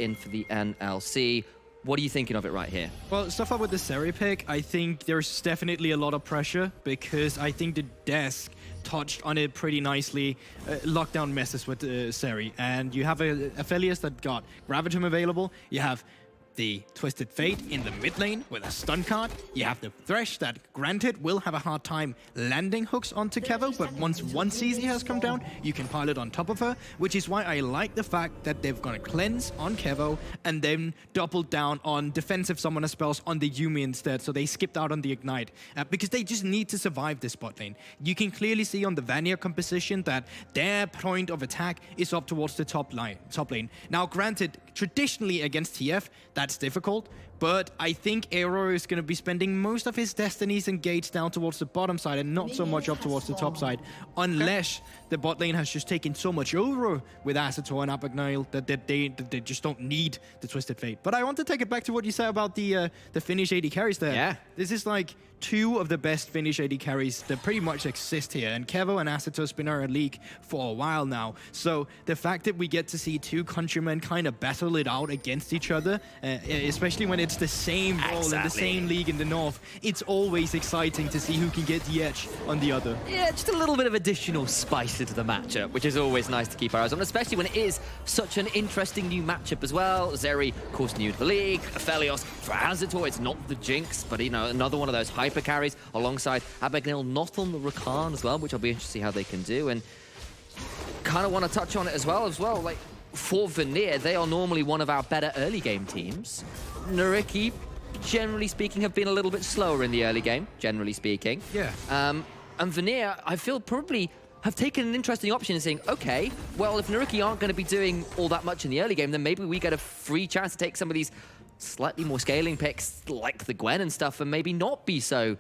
in for the NLC. What are you thinking of it right here? Well, stuff up with the Seri pick, I think there's definitely a lot of pressure because I think the desk touched on it pretty nicely. Lockdown messes with Seri, and you have a Aphelios that got Gravitum available. You have the Twisted Fate in the mid lane with a stun card. You have the Thresh that, granted, will have a hard time landing hooks onto Kevo, but once one CZ has come down, you can pile it on top of her, which is why I like the fact that they've gone cleanse on Kevo and then doubled down on defensive summoner spells on the Yuumi instead, so they skipped out on the Ignite, because they just need to survive this bot lane. You can clearly see on the Vanir composition that their point of attack is up towards the top lane. Now, granted, traditionally against TF, that's difficult, but I think Aero is going to be spending most of his destinies engaged down towards the bottom side and not so much up towards the top side, unless the bot lane has just taken so much over with Asator and Abagnale that they just don't need the Twisted Fate. But I want to take it back to what you said about the Finnish AD carries there. Yeah. This is like two of the best Finnish AD carries that pretty much exist here, and Kevo and Asator have been in our league for a while now. So the fact that we get to see two countrymen kind of battle it out against each other, especially when it's the same role in the same league in the north, it's always exciting to see who can get the edge on the other. Yeah, just a little bit of additional spice into the matchup, which is always nice to keep our eyes on, especially when it is such an interesting new matchup as well. Zeri, of course, new to the league. Aphelios for Asator, it's not the Jinx, but, you know, another one of those hyper carries alongside Abagnale, not on the Rakan as well, which I'll be interested to see how they can do. And kind of want to touch on it as well. Like, for Vanir, they are normally one of our better early game teams. NYYRIKKI, generally speaking, have been a little bit slower in the early game, generally speaking. Yeah. And Vanir, I feel, probably have taken an interesting option in saying, okay, well, if NYYRIKKI aren't going to be doing all that much in the early game, then maybe we get a free chance to take some of these slightly more scaling picks like the Gwen and stuff and maybe not be so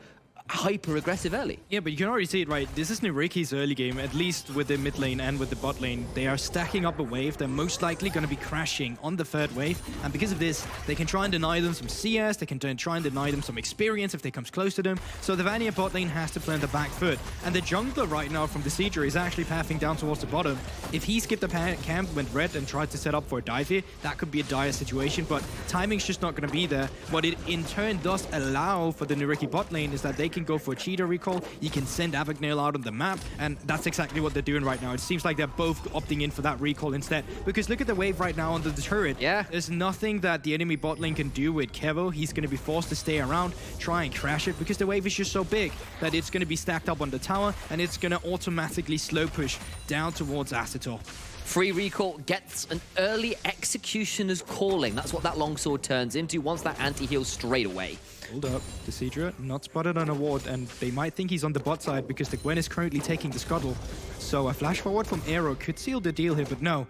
hyper-aggressive early. Yeah, but you can already see it, right? This is NYYRIKKI's early game, at least with the mid lane and with the bot lane. They are stacking up a wave. They're most likely going to be crashing on the third wave. And because of this, they can try and deny them some CS. They can try and deny them some experience if they come close to them. So the Vanir bot lane has to play on the back foot. And the jungler right now from the Siege is actually pathing down towards the bottom. If he skipped the camp, went red and tried to set up for a dive here, that could be a dire situation. But timing's just not going to be there. What it in turn does allow for the NYYRIKKI bot lane is that they can go for a cheater recall. You can send Abagnale out on the map, and that's exactly what they're doing right now. It seems like they're both opting in for that recall instead, because look at the wave right now under the turret. Yeah. There's nothing that the enemy bot lane can do with Kevo. He's going to be forced to stay around, try and crash it, because the wave is just so big that it's going to be stacked up on the tower, and it's going to automatically slow push down towards Asator. Free recall gets an early executioner's calling. That's what that longsword turns into once that anti-heal straight away. Hold up, the Seadra not spotted on a ward, and they might think he's on the bot side because the Gwen is currently taking the scuttle. So a flash forward from Aero could seal the deal here, but no.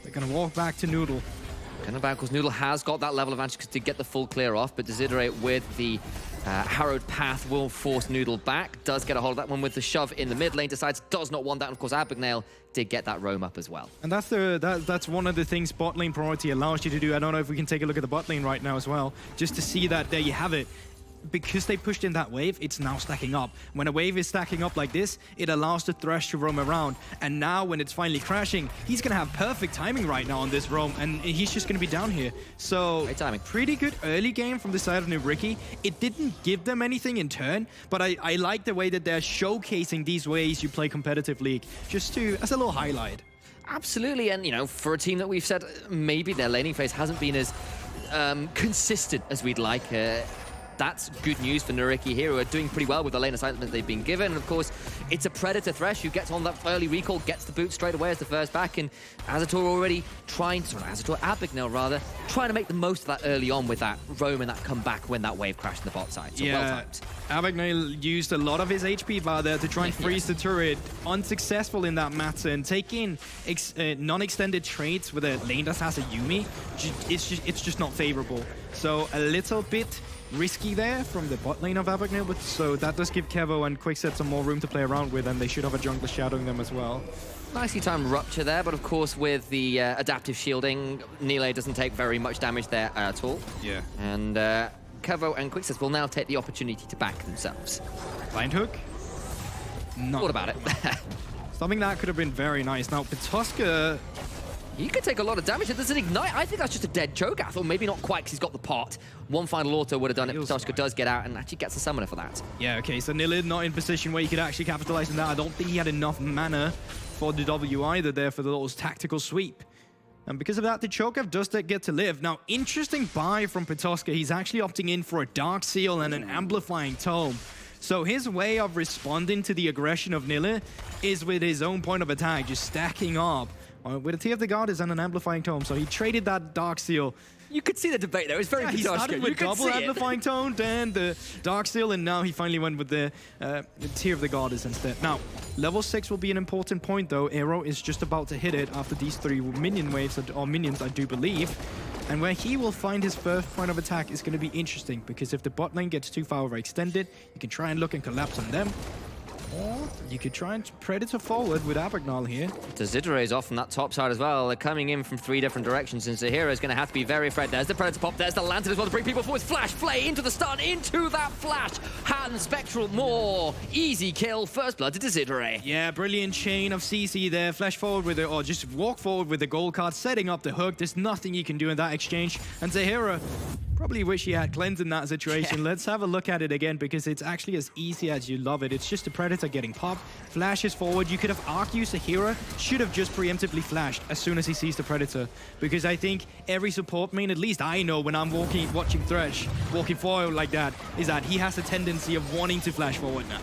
They're going to walk back to Noodle. Kind of back, because Noodle has got that level of advantage to get the full clear off, but Desiderate with the harrowed path will force Noodle back. Does get a hold of that one with the shove in the mid lane, decides does not want that, and of course Abagnale did get that roam up as well. And that's one of the things bot lane priority allows you to do. I don't know if we can take a look at the bot lane right now as well, just to see that there you have it. Because they pushed in that wave, it's now stacking up. When a wave is stacking up like this, it allows the Thresh to roam around. And now when it's finally crashing, he's going to have perfect timing right now on this roam, and he's just going to be down here. So, great timing. Pretty good early game from the side of NYYRIKKI. It didn't give them anything in turn, but I like the way that they're showcasing these ways you play competitive League, just as a little highlight. Absolutely, and you know, for a team that we've said maybe their laning phase hasn't been as consistent as we'd like, that's good news for NYYRIKKI here, who are doing pretty well with the lane assignments they've been given. And of course, it's a Predator Thresh who gets on that early recall, gets the boot straight away as the first back, and Asator already Abagnale rather, trying to make the most of that early on with that roam and that comeback when that wave crashed in the bot side. So yeah, well timed. Abagnale used a lot of his HP bar there to try and freeze the turret. Unsuccessful in that matter, and taking non-extended trades with a lane that has a Yuumi, it's just not favorable. So a little bit risky there from the bot lane of Abagnale, but so that does give Kevo and Quickset some more room to play around with, and they should have a jungler shadowing them as well. Nicely timed rupture there, but of course with the adaptive shielding, Nile doesn't take very much damage there at all. Yeah. And Kevo and Quickset will now take the opportunity to back themselves. Blind hook? No. What about it? Something that could have been very nice. Now, Petoska He could take a lot of damage. There's an ignite. I think that's just a dead Cho'Gath, or maybe not quite because he's got the pot. One final auto would have done it. Patoshka does get out and actually gets a summoner for that. Yeah, okay, so Nilla not in position where he could actually capitalize on that. I don't think he had enough mana for the W either there for those tactical sweep. And because of that, the Cho'Gath does get to live. Now, interesting buy from Patoshka. He's actually opting in for a Dark Seal and an Amplifying Tome. So his way of responding to the aggression of Nilla is with his own point of attack, just stacking up with a Tear of the Goddess and an Amplifying Tome. So he traded that Dark Seal. You could see the debate there. It's very He started with double Amplifying Tome, then the Dark Seal, and now he finally went with the Tear of the Goddess instead. Now, level 6 will be an important point, though. Aero is just about to hit it after these 3 minion waves, or minions, I do believe. And where he will find his first point of attack is going to be interesting, because if the bot lane gets too far overextended, you can try and look and collapse on them. Or you could try and Predator forward with Abagnale here. Zidore is off from that top side as well. They're coming in from 3 different directions, and Zahira is going to have to be very afraid. There's the Predator pop, there's the Lantern as well to bring people forward. Flash, Flay into the stun, into that flash. Hand, Spectral, more. Easy kill, first blood to Zidore. Yeah, brilliant chain of CC there. Flash forward with it, or just walk forward with the gold card, setting up the hook. There's nothing you can do in that exchange. And Zahira probably wish he had cleansed in that situation. Yeah. Let's have a look at it again, because it's actually as easy as you love it. It's just a Predator getting popped, flashes forward. You could have argued Zahira should have just preemptively flashed as soon as he sees the Predator, because I think every support main, at least I know when I'm watching Thresh, walking forward like that, is that he has a tendency of wanting to flash forward now.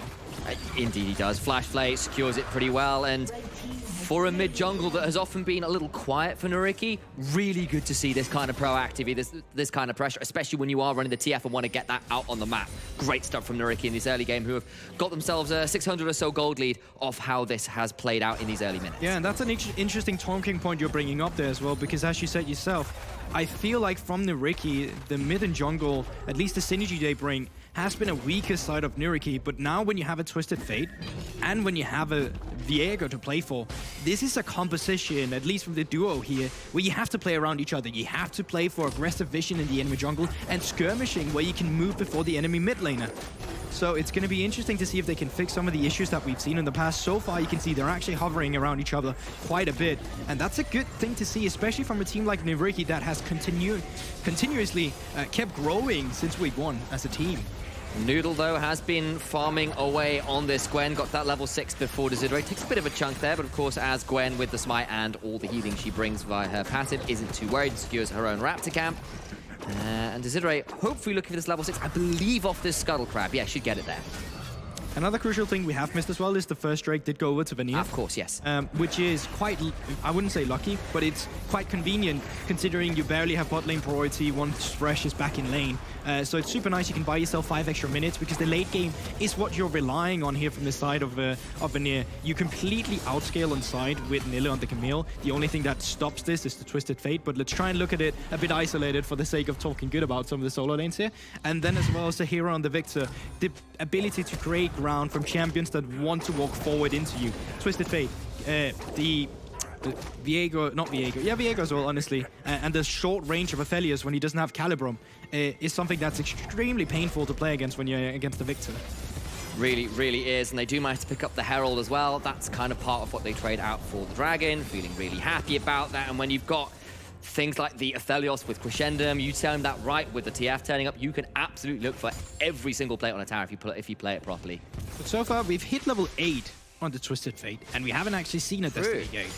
Indeed he does. Flash Flay secures it pretty well, and for a mid-jungle that has often been a little quiet for NYYRIKKI, really good to see this kind of proactivity, this kind of pressure, especially when you are running the TF and want to get that out on the map. Great stuff from NYYRIKKI in this early game, who have got themselves a 600 or so gold lead off how this has played out in these early minutes. Yeah, and that's an interesting talking point you're bringing up there as well, because as you said yourself, I feel like from NYYRIKKI, the mid and jungle, at least the synergy they bring, has been a weaker side of NYYRIKKI, but now when you have a Twisted Fate and when you have a Viego to play for, this is a composition, at least from the duo here, where you have to play around each other. You have to play for aggressive vision in the enemy jungle and skirmishing where you can move before the enemy mid laner. So it's going to be interesting to see if they can fix some of the issues that we've seen in the past. So far, you can see they're actually hovering around each other quite a bit. And that's a good thing to see, especially from a team like NYYRIKKI that has continuously kept growing since week 1 as a team. Noodle, though, has been farming away on this Gwen. Got that level 6 before Zidore. Takes a bit of a chunk there, but of course, as Gwen with the smite and all the healing she brings via her passive isn't too worried, secures her own Raptor camp. And Zidore hopefully looking for this level 6, I believe, off this Scuttle Crab. Yeah, should get it there. Another crucial thing we have missed as well is the first Drake did go over to Vanir. Of course, yes. Which is quite, I wouldn't say lucky, but it's quite convenient considering you barely have bot lane priority once Thresh is back in lane. So it's super nice. You can buy yourself 5 extra minutes, because the late game is what you're relying on here from the side of Vanir. You completely outscale on side with Nilla on the Camille. The only thing that stops this is the Twisted Fate, but let's try and look at it a bit isolated for the sake of talking good about some of the solo lanes here. And then as well as Zahira on the Victor, the ability to create ground from champions that want to walk forward into you. Twisted Fate, the Viego, not Viego, yeah, Viego as well, honestly, and the short range of Aphelios when he doesn't have Calibrum is something that's extremely painful to play against when you're against the Victor. Really, really is, and they do manage to pick up the Herald as well. That's kind of part of what they trade out for the Dragon, feeling really happy about that. And when you've got things like the Aphelios with Crescendum, you turn that right with the TF turning up, you can absolutely look for every single play on a tower if you play it properly. But so far, we've hit level 8 on the Twisted Fate, and we haven't actually seen a Destiny Gate.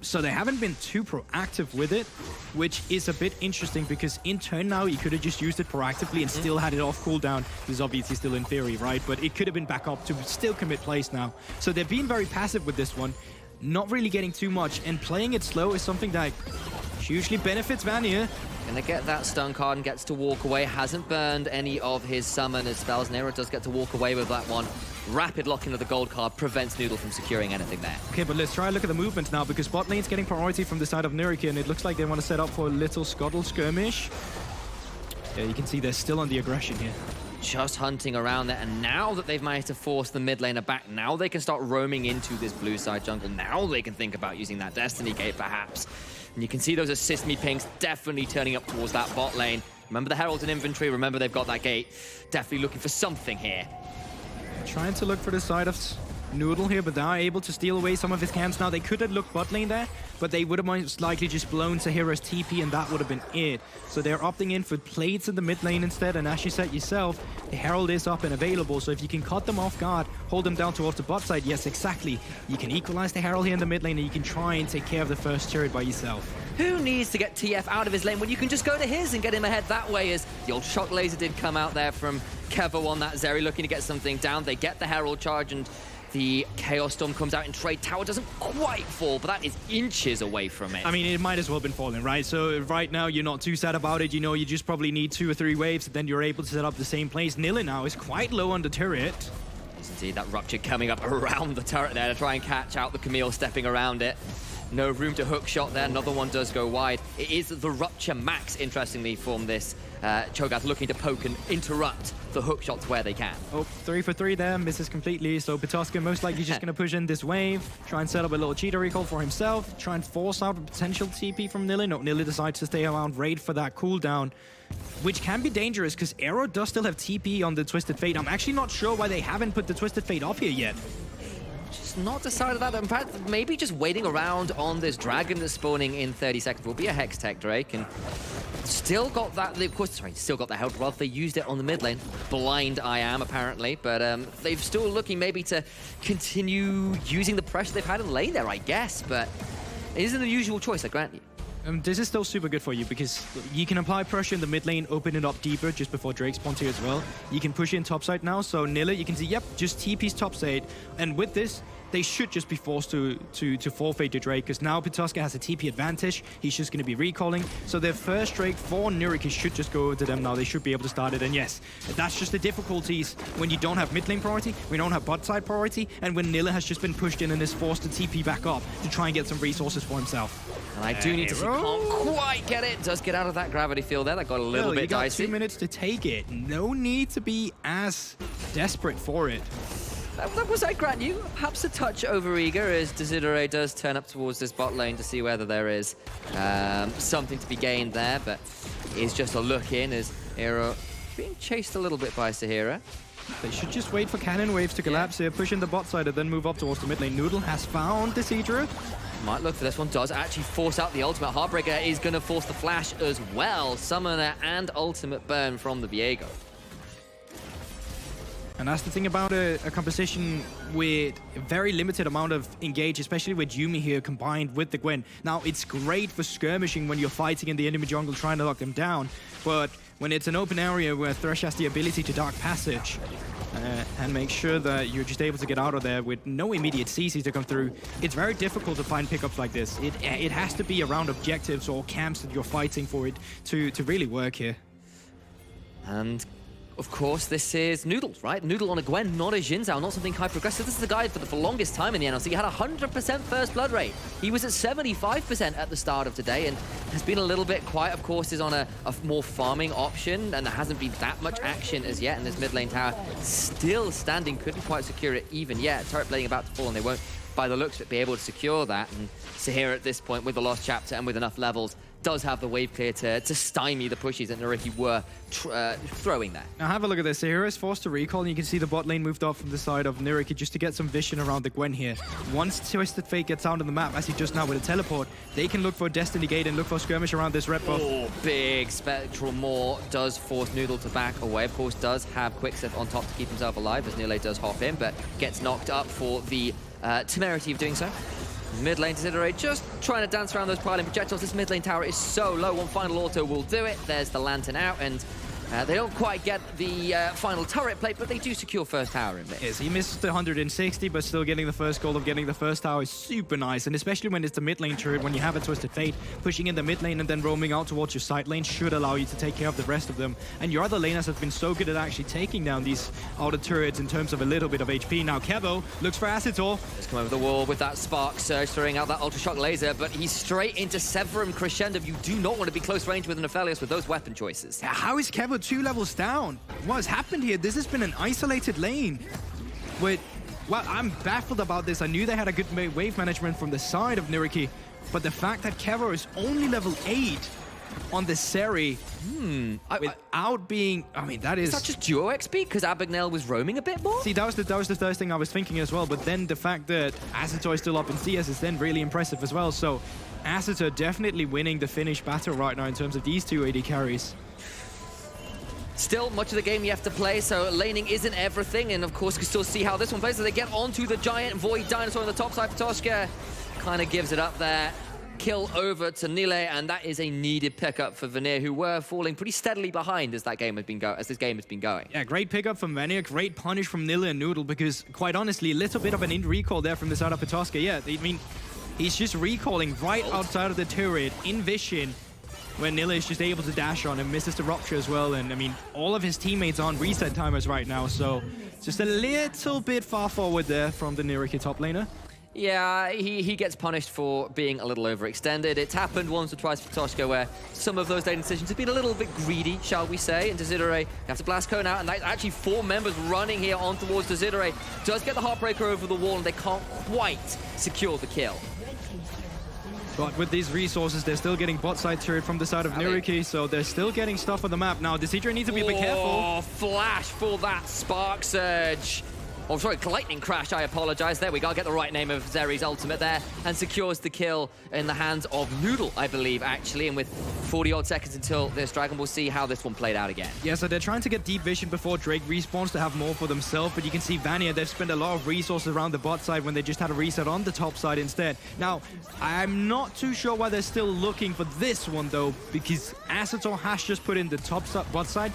So they haven't been too proactive with it, which is a bit interesting, because in turn now, you could have just used it proactively and still had it off cooldown. This is obviously still in theory, right? But it could have been back up to still commit plays now. So they're being very passive with this one, not really getting too much, and playing it slow is something that hugely benefits Vanir. Gonna get that stun card and gets to walk away. Hasn't burned any of his summoners spells. Nero does get to walk away with that one. Rapid lock into the gold card prevents Noodle from securing anything there. Okay, but let's try and look at the movement now, because bot lane's getting priority from the side of NYYRIKKI, and it looks like they want to set up for a little Scuttle skirmish. Yeah, you can see they're still on the aggression here. Just hunting around there, and now that they've managed to force the mid laner back, now they can start roaming into this blue side jungle. Now they can think about using that Destiny Gate, perhaps. And you can see those assist me pings definitely turning up towards that bot lane. Remember the Herald's in inventory, remember they've got that gate. Definitely looking for something here. Trying to look for the side of Noodle here, but they are able to steal away some of his camps now. They could have looked bot lane there, but they would have most likely just blown Sahira's TP, and that would have been it. So they're opting in for plates in the mid lane instead, and as you said yourself, the Herald is up and available, so if you can cut them off guard, hold them down towards the bot side, yes, exactly. You can equalize the Herald here in the mid lane, and you can try and take care of the first turret by yourself. Who needs to get TF out of his lane when you can just go to his and get him ahead that way, as the old shock laser did come out there from Kevo on that Zeri, looking to get something down. They get the Herald charge, and the Chaos Storm comes out in trade. Tower doesn't quite fall, but that is inches away from it. I mean, it might as well have been falling, right? So right now, you're not too sad about it. You know, you just probably need 2 or 3 waves, and then you're able to set up the same place. Nilla now is quite low on the turret. Yes, indeed, that Rupture coming up around the turret there to try and catch out the Camille stepping around it. No room to hook shot there. Another one does go wide. It is the Rupture Max, interestingly, from this Cho'Gath, looking to poke and interrupt the hook shots where they can. Oh, 3 for 3 there, misses completely. So Petoska most likely just going to push in this wave, try and set up a little cheater recall for himself, try and force out a potential TP from Nilla. No, Nilla decides to stay around Raid for that cooldown, which can be dangerous because Aero does still have TP on the Twisted Fate. I'm actually not sure why they haven't put the Twisted Fate off here yet. Just not decided that. In fact, maybe just waiting around on this dragon that's spawning in 30 seconds will be a Hex Tech Drake, and still got that, of course, sorry, still got the health wealth. They used it on the mid lane. Blind I am, apparently, but they've still looking maybe to continue using the pressure they've had in lane there, I guess, but it isn't the usual choice, I grant you. This is still super good for you because you can apply pressure in the mid lane, open it up deeper just before Drake spawns here as well. You can push in topside now, so Nilla, you can see, yep, just TP's topside. And with this, they should just be forced to forfeit to Drake because now Petoska has a TP advantage. He's just going to be recalling. So their first Drake for NYYRIKKI should just go to them now. They should be able to start it. And yes, that's just the difficulties when you don't have mid lane priority, we don't have bot side priority, and when Nilla has just been pushed in and is forced to TP back up to try and get some resources for himself. And I do need to see, can't quite get it. Does get out of that gravity field there. That got a little bit dicey. You got 2 minutes to take it. No need to be as desperate for it. That was, I grant you, perhaps a touch over-eager as Desideret does turn up towards this bot lane to see whether there is something to be gained there, but it's just a look in as Aero being chased a little bit by Sahira. They should just wait for cannon waves to collapse here, push in the bot side and then move up towards the mid lane. Noodle has found the Desideret. Might look for this one, does actually force out the ultimate. Heartbreaker is going to force the flash as well. Summoner and ultimate burn from the Viego. And that's the thing about a composition with a very limited amount of engage, especially with Yuumi here combined with the Gwen. Now, it's great for skirmishing when you're fighting in the enemy jungle trying to lock them down, but when it's an open area where Thresh has the ability to Dark Passage and make sure that you're just able to get out of there with no immediate CCs to come through, it's very difficult to find pickups like this. It has to be around objectives or camps that you're fighting for it to really work here. And of course, this is Noodle, right? Noodle on a Gwen, not a Xin Zhao, not something high progressive. This is the guy for the longest time in the NLC. He had 100% first blood rate. He was at 75% at the start of today and has been a little bit quiet. Of course, is on a more farming option, and there hasn't been that much action as yet in this mid lane tower. Still standing, couldn't quite secure it even yet. Turret blading about to fall, and they won't, by the looks of it, be able to secure that. And Sahira at this point, with the lost chapter and with enough levels, does have the wave clear to stymie the pushes that NYYRIKKI were throwing there. Now have a look at this. Sahira is forced to recall, and you can see the bot lane moved off from the side of NYYRIKKI just to get some vision around the Gwen here. Once Twisted Fate gets out on the map, as he just now with a teleport, they can look for Destiny Gate and look for skirmish around this red buff. Oh, big Spectral Maw does force Noodle to back away. Of course, does have Quickstep on top to keep himself alive as Nile does hop in, but gets knocked up for the temerity of doing so. Mid lane Desideret just trying to dance around those piling projectiles. This mid lane tower is so low. One final auto will do it. There's the lantern out, and they don't quite get the final turret plate, but they do secure first tower in mid. Yes, he missed the 160, but still getting the first goal of getting the first tower is super nice. And especially when it's the mid lane turret, when you have a Twisted Fate, pushing in the mid lane and then roaming out towards your side lane should allow you to take care of the rest of them. And your other laners have been so good at actually taking down these outer turrets in terms of a little bit of HP. Now Kevo looks for Acetor. Just come over the wall with that Spark Surge, throwing out that Ultra Shock Laser, but he's straight into Severum Crescendo. You do not want to be close range with an Aphelios with those weapon choices. How is Kevo 2 levels down? What has happened here? This has been an isolated lane. Well, I'm baffled about this. I knew they had a good wave management from the side of NYYRIKKI, but the fact that Kevo is only level 8 on the Seri without being... I mean, that is... Is that just duo XP? Because Abagnale was roaming a bit more? See, that was the first thing I was thinking as well. But then the fact that Asator is still up in CS is then really impressive as well. So Asator definitely winning the Finnish battle right now in terms of these two AD carries. Still, much of the game you have to play, so laning isn't everything. And of course, you can still see how this one plays as they get onto the giant Void Dinosaur on the top side. Patoshka kind of gives it up there. Kill over to Nile, and that is a needed pickup for Vanir, who were falling pretty steadily behind as this game has been going. Yeah, great pickup from Vanir, great punish from Nile and Noodle, because quite honestly, a little bit of an in-recall there from the side of Patoshka. Yeah, I mean, he's just recalling right outside of the turret in vision, when Nile is just able to dash on and misses the rupture as well. And I mean, all of his teammates are on reset timers right now, so just a little bit far forward there from the NYYRIKKI top laner. Yeah, he gets punished for being a little overextended. It's happened once or twice for Toshka where some of those lane decisions have been a little bit greedy, shall we say. And Dezidere have to blast Cone out, and that's actually 4 members running here on towards Dezidere. Does get the Heartbreaker over the wall, and they can't quite secure the kill. But with these resources, they're still getting bot side turret from the side of NYYRIKKI, so they're still getting stuff on the map. Now, Dezidere needs to be a bit careful. Oh, flash for that Spark Surge. Oh, sorry, Lightning Crash, I apologize. There we go, get the right name of Zeri's ultimate there, and secures the kill in the hands of Noodle, I believe, actually. And with 40-odd seconds until this Dragon, we'll see how this one played out again. Yeah, so they're trying to get deep vision before Drake respawns to have more for themselves, but you can see Vanir, they've spent a lot of resources around the bot side when they just had a reset on the top side instead. Now, I'm not too sure why they're still looking for this one, though, because Asator has just put in the bot side,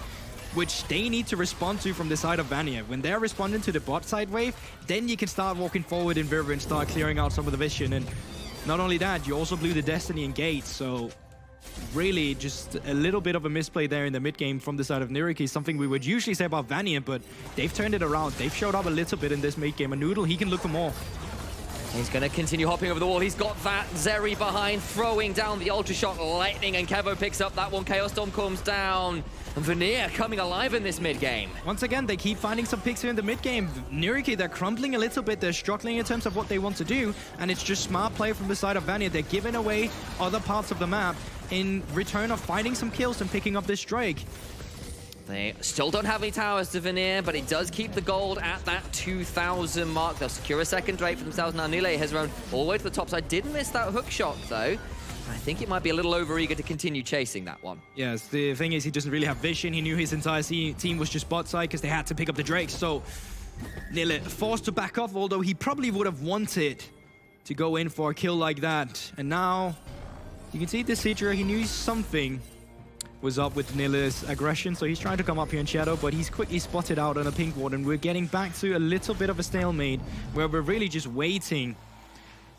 which they need to respond to from the side of Vanir. When they're responding to the bot side wave, then you can start walking forward in River and start clearing out some of the vision. And not only that, you also blew the Destiny and Gate, so really just a little bit of a misplay there in the mid game from the side of NYYRIKKI, something we would usually say about Vanir, but they've turned it around. They've showed up a little bit in this mid game. A Noodle, he can look for more. He's going to continue hopping over the wall. He's got that Zeri behind, throwing down the Ultra Shock Lightning, and Kevo picks up that one. Chaos Storm comes down. And Vanir coming alive in this mid-game. Once again, they keep finding some picks here in the mid-game. NYYRIKKI, they're crumbling a little bit. They're struggling in terms of what they want to do. And it's just smart play from the side of Vanir. They're giving away other parts of the map in return of finding some kills and picking up this Drake. They still don't have any towers to Vanir, but it does keep the gold at that 2,000 mark. They'll secure a second Drake for themselves. Now Nile has run all the way to the top side. Did miss that hook shot, though. I think it might be a little overeager to continue chasing that one. Yes, the thing is he doesn't really have vision. He knew his entire team was just bot side because they had to pick up the Drake. So Nile forced to back off, although he probably would have wanted to go in for a kill like that. And now you can see Dezidere, he knew something was up with Nile's aggression, so he's trying to come up here in shadow, but he's quickly spotted out on a pink ward, and we're getting back to a little bit of a stalemate where we're really just waiting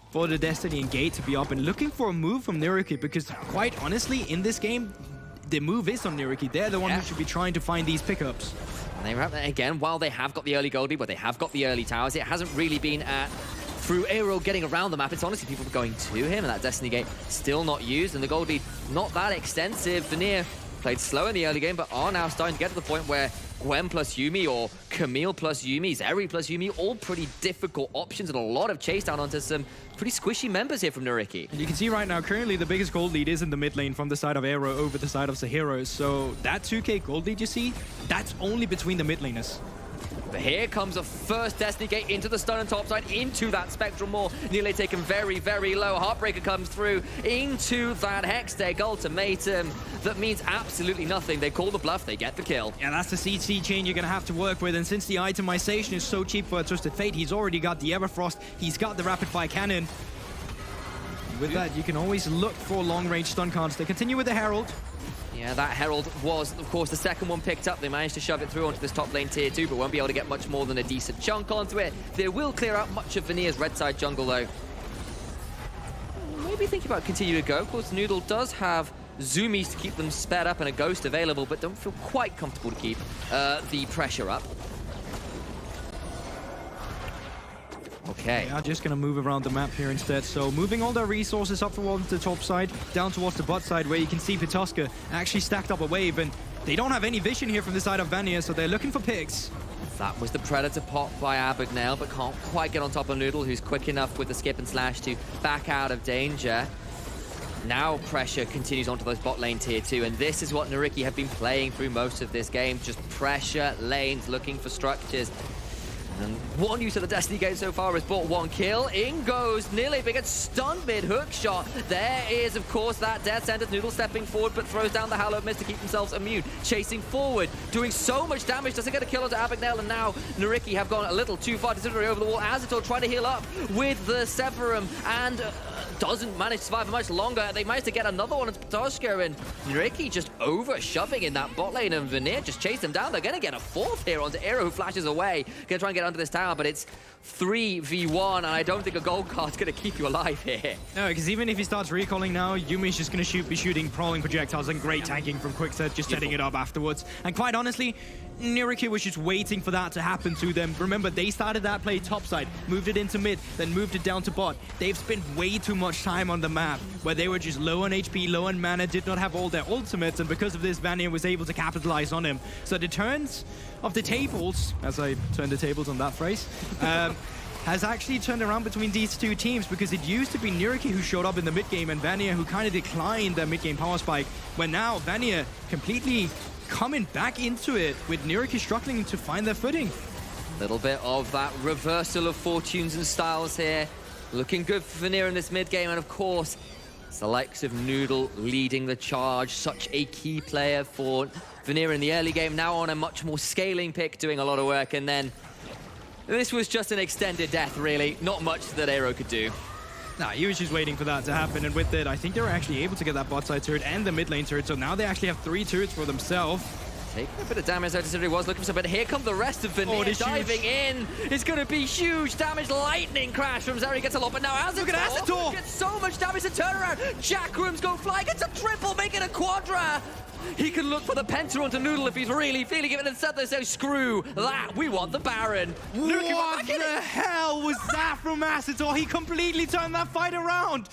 for the Destiny and Gate to be up and looking for a move from NYYRIKKI, because quite honestly, in this game, the move is on NYYRIKKI. They're the one who should be trying to find these pickups. And they have, again, while they have got the early goldie, but they have got the early towers, it hasn't really been through Aero getting around the map. It's honestly people going to him, and that Destiny Gate still not used, and the gold lead not that extensive. Vanir played slow in the early game, but are now starting to get to the point where Gwen plus Yuumi or Camille plus Yuumi, Zeri plus Yuumi, all pretty difficult options, and a lot of chase down onto some pretty squishy members here from NYYRIKKI. And you can see right now, currently the biggest gold lead is in the mid lane from the side of Aero over the side of Sahiro. So that 2k gold lead you see, that's only between the mid laners. But here comes a first Destiny Gate into the stun and topside, into that Spectral Maw. Nearly taken very, very low. Heartbreaker comes through into that Hextech ultimatum. That means absolutely nothing. They call the bluff, they get the kill. Yeah, that's the CC chain you're going to have to work with. And since the itemization is so cheap for a Twisted Fate, he's already got the Everfrost. He's got the Rapid Fire Cannon. With that, you can always look for long-range stun cards. They continue with the Herald. Yeah, that Herald was, of course, the second one picked up. They managed to shove it through onto this top lane tier 2, but won't be able to get much more than a decent chunk onto it. They will clear out much of Vanir's red side jungle, though. Maybe thinking about continue to go. Of course, Noodle does have zoomies to keep them sped up and a ghost available, but don't feel quite comfortable to keep the pressure up. Okay. They are just going to move around the map here instead. So moving all their resources up towards the top side, down towards the bot side, where you can see Patoshka actually stacked up a wave, and they don't have any vision here from the side of Vanir, so they're looking for picks. That was the Predator pop by Abagnale, but can't quite get on top of Noodle, who's quick enough with the skip and slash to back out of danger. Now pressure continues onto those bot lane tier 2, and this is what NYYRIKKI have been playing through most of this game. Just pressure lanes, looking for structures. And one use of the Destiny game so far has bought 1 kill. In goes Nearly, but gets stunned mid-hook shot. There is, of course, that death sentence. Noodle stepping forward, but throws down the Hallowed Mist to keep themselves immune. Chasing forward, doing so much damage. Doesn't get a kill onto Abagnale, and now NYYRIKKI have gone a little too far, considering over the wall. Azatol trying to heal up with the Severum, and doesn't manage to survive much longer. They managed to get another one into Patoshka, and NYYRIKKI just over-shoving in that bot lane, and Vanir just chased them down. They're going to get a 4th here onto Aero, who flashes away. Going to try and get under this tower, but it's 3v1, and I don't think a gold card's going to keep you alive here. No, because even if he starts recalling now, Yumi's just going to be shooting crawling projectiles, and great tanking from Quickset, just setting it up afterwards. And quite honestly, NYYRIKKI was just waiting for that to happen to them. Remember, they started that play topside, moved it into mid, then moved it down to bot. They've spent way too much time on the map where they were just low on HP, low on mana, did not have all their ultimates, and because of this, Vanir was able to capitalize on him. So the turns of the tables, as I turned the tables on that phrase, has actually turned around between these two teams, because it used to be NYYRIKKI who showed up in the mid game and Vanir who kind of declined their mid game power spike, when now Vanir completely coming back into it with NYYRIKKI struggling to find their footing. Little bit of that reversal of fortunes and styles here. Looking good for Vanir in this mid game, and of course, it's the likes of Noodle leading the charge. Such a key player for Vanir in the early game, now on a much more scaling pick, doing a lot of work, and then this was just an extended death, really. Not much that Aero could do. Nah, he was just waiting for that to happen, and with it, I think they were actually able to get that bot side turret and the mid lane turret, so now they actually have 3 turrets for themselves. Taking a bit of damage, as he was looking for some, but here come the rest of Vanir diving in. It's going to be huge damage. Lightning crash from Zeri, gets a lot, but now Azatol gets so much damage to turn around. Jackrooms go flying, gets a triple, making a quadra. He can look for the penta onto Noodle if he's really feeling it, and instead they say, screw that, we want the Baron. What the hell was that from Azatol? He completely turned that fight around.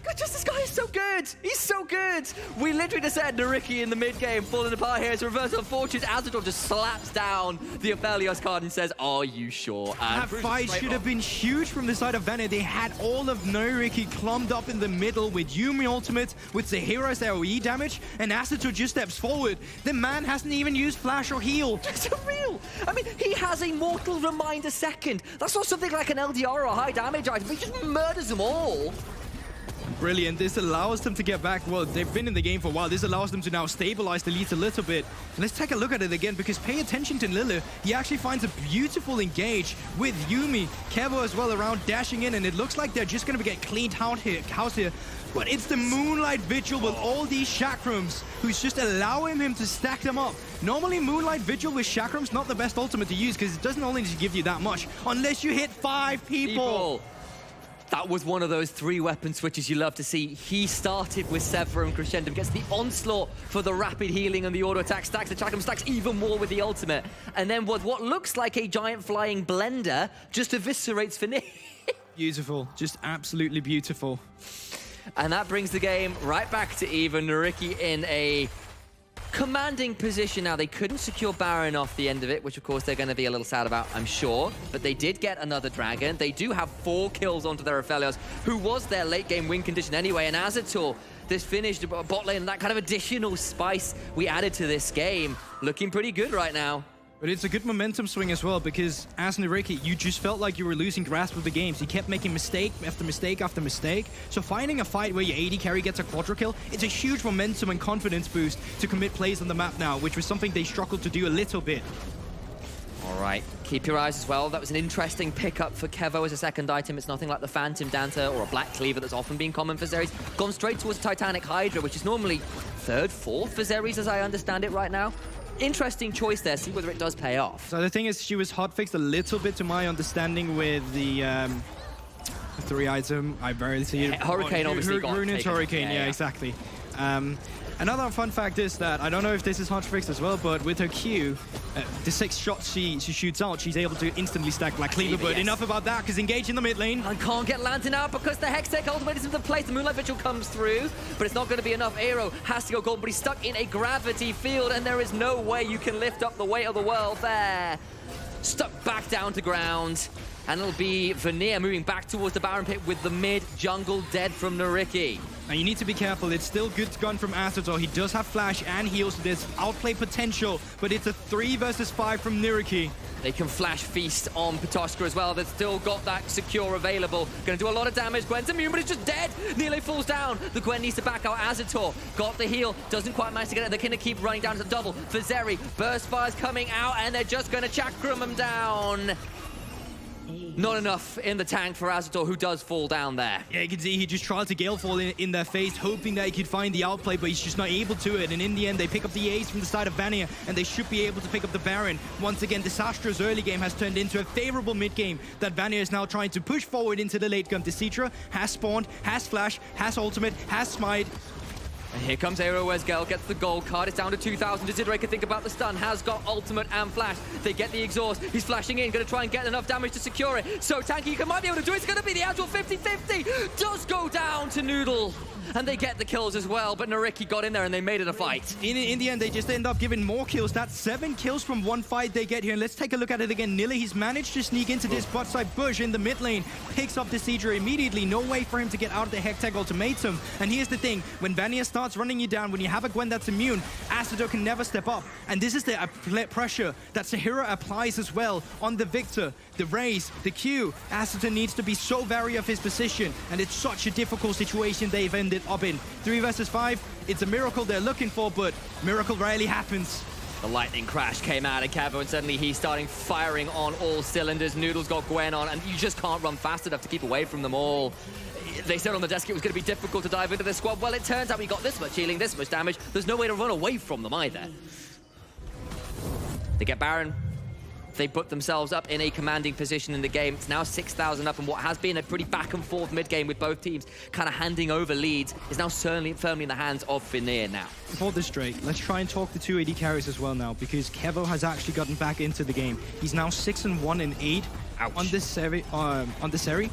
God, just this guy is so good. He's so good. We literally just said NYYRIKKI in the mid game falling apart here. It's a reversal of fortunes. Azatol just slaps down the Aphelios card and says, are you sure? And that fight should have been huge from the side of Vanir. They had all of NYYRIKKI clumped up in the middle with Yumi ultimate, with Zahira's AoE damage, and Azatol just steps forward. The man hasn't even used flash or heal. It's surreal. I mean, he has a mortal reminder second. That's not something like an LDR or a high damage item. He just murders them all. Brilliant. This allows them to get back. Well, they've been in the game for a while. This allows them to now stabilize the lead a little bit. And let's take a look at it again, because pay attention to Lille. He actually finds a beautiful engage with Yumi. Kevo as well around, dashing in, and it looks like they're just going to get cleaned out here. But it's the Moonlight Vigil with all these chakrams who's just allowing him to stack them up. Normally, Moonlight Vigil with chakrams not the best ultimate to use, because it doesn't only give you that much unless you hit 5 people. That was one of those 3 weapon switches you love to see. He started with Severum Crescendum, gets the onslaught for the rapid healing and the auto attack, stacks the chakram, stacks even more with the ultimate. And then with what looks like a giant flying blender, just eviscerates Vanir. Beautiful, just absolutely beautiful. And that brings the game right back to even. NYYRIKKI in a commanding position now. They couldn't secure Baron off the end of it, which of course they're going to be a little sad about, I'm sure. But they did get another dragon. They do have 4 kills onto their Aphelios, who was their late game win condition anyway. And Azatol, this finished bot lane, that kind of additional spice we added to this game, looking pretty good right now. But it's a good momentum swing as well, because as NYYRIKKI, you just felt like you were losing grasp of the games. You kept making mistake after mistake after mistake. So finding a fight where your AD carry gets a quadra kill, it's a huge momentum and confidence boost to commit plays on the map now, which was something they struggled to do a little bit. All right, keep your eyes as well. That was an interesting pickup for Kevo as a second item. It's nothing like the Phantom Dancer or a Black Cleaver that's often been common for Xerxes. Gone straight towards Titanic Hydra, which is normally 3rd, 4th for Xerxes as I understand it right now. Interesting choice there. See whether it does pay off. So the thing is, she was hotfixed a little bit to my understanding with the 3 item. I barely see it. Hurricane obviously got Ruined taken. Hurricane, yeah, exactly. Another fun fact is that, I don't know if this is hotfixed as well, but with her Q, the 6 shots she shoots out, she's able to instantly stack Black Cleaver. But yes, enough about that, because engage in the mid lane. And can't get Lantern out because the Hextech ultimate is into place. The Moonlight Vigil comes through, but it's not going to be enough. Aero has to go golden, but he's stuck in a gravity field, and there is no way you can lift up the weight of the world there. Stuck back down to ground. And it'll be Vanir moving back towards the Baron pit with the mid jungle dead from NYYRIKKI. And you need to be careful. It's still good gun from Astator. He does have flash and heals. There's outplay potential, but it's a 3 versus 5 from NYYRIKKI. They can flash feast on Patoshka as well. They've still got that secure available. Going to do a lot of damage. Gwen's immune, but it's just dead. Nearly falls down. The Gwen needs to back out. Astator got the heal. Doesn't quite manage to get it. They're going to keep running down to the double. For Zeri, burst fire's coming out, and they're just going to chakram him down. Not enough in the tank for Astator, who does fall down there. Yeah, you can see he just tried to gale fall in their face, hoping that he could find the outplay, but he's just not able to it. And in the end, they pick up the ace from the side of Vanir, and they should be able to pick up the Baron. Once again, disastrous early game has turned into a favorable mid game that Vanir is now trying to push forward into the late game. Decitra has spawned, has flash, has ultimate, has smite. And here comes Aero Wesgel, gets the gold card. It's down to 2,000. Desiderae can think about the stun, has got ultimate and flash. They get the exhaust. He's flashing in, going to try and get enough damage to secure it. So Tanky might be able to do it. It's going to be the actual 50-50. Does go down to Noodle. And they get the kills as well, but NYYRIKKI got in there and they made it a fight. In the end, they just end up giving more kills. That's 7 kills from one fight they get here. And let's take a look at it again. Nilly, he's managed to sneak into this bot side bush in the mid lane, picks up the Desiderae immediately. No way for him to get out of the Hectag ultimatum. And here's the thing, when Vanir starts running you down, when you have a Gwen that's immune, Astator can never step up. And this is the pressure that Sahira applies as well on the Victor, the Raze, the Q. Astator needs to be so wary of his position, and it's such a difficult situation they've ended up in. 3 versus 5, it's a miracle they're looking for, but miracle rarely happens. The lightning crash came out of Kevo, and suddenly he's starting firing on all cylinders. Noodle's got Gwen on, and you just can't run fast enough to keep away from them all. They said on the desk it was going to be difficult to dive into this squad. Well, it turns out we got this much healing, this much damage. There's no way to run away from them either. They get Baron. They put themselves up in a commanding position in the game. It's now 6,000 up, and what has been a pretty back and forth mid game with both teams kind of handing over leads is now firmly in the hands of Vanir now. For this Drake, let's try and talk the 2 AD carries as well now, because Kevo has actually gotten back into the game. He's now 6-1 and 8 on this Seri.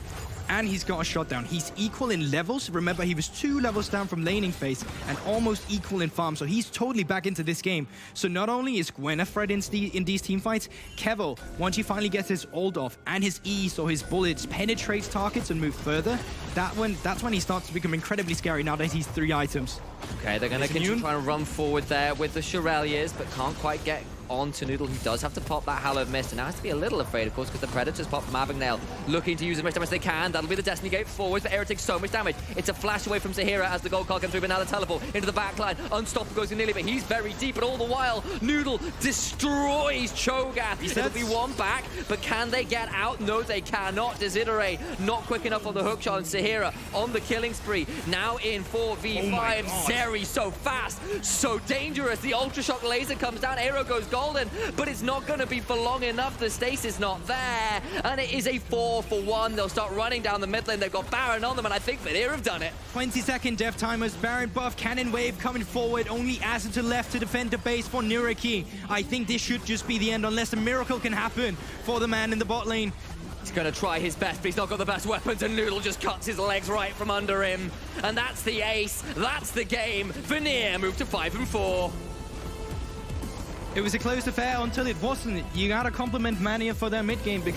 And he's got a shutdown. He's equal in levels. Remember, he was 2 levels down from laning phase and almost equal in farm. So he's totally back into this game. So not only is Gwen a threat in these team fights, Kevo, once he finally gets his ult off and his E, so his bullets penetrates targets and move further, that's when he starts to become incredibly scary now that he's 3 items. Okay, they're going to continue trying to run forward there with the Shireliers, but can't quite get on to Noodle. He does have to pop that Hallowed Mist, and now has to be a little afraid, of course, because the Predators pop from Avignail, looking to use as much damage as they can. That'll be the Destiny Gate forwards, but Aero takes so much damage. It's a flash away from Sahira as the gold card comes through, but now the teleport into the backline. Unstoppable goes in nearly, but he's very deep, and all the while, Noodle destroys Cho'Gath. It'll be one back, but can they get out? No, they cannot. Desiderae not quick enough on the hook shot, and Sahira on the killing spree. Now in 4v5. Zeri so fast, so dangerous. The Ultra Shock laser comes down, Aero goes golden, but it's not going to be for long enough. The stasis not there, and it is a 4-for-1. They'll start running down the mid lane. They've got Baron on them, and I think Vanir have done it. 20-second death timers, Baron buff, cannon wave coming forward. Only Astator left to defend the base for NYYRIKKI. I think this should just be the end unless a miracle can happen for the man in the bot lane. He's going to try his best, but he's not got the best weapons, and Noodle just cuts his legs right from under him. And that's the ace. That's the game. Vanir moved to 5-4. It was a close affair until it wasn't. You gotta compliment Mania for their mid game.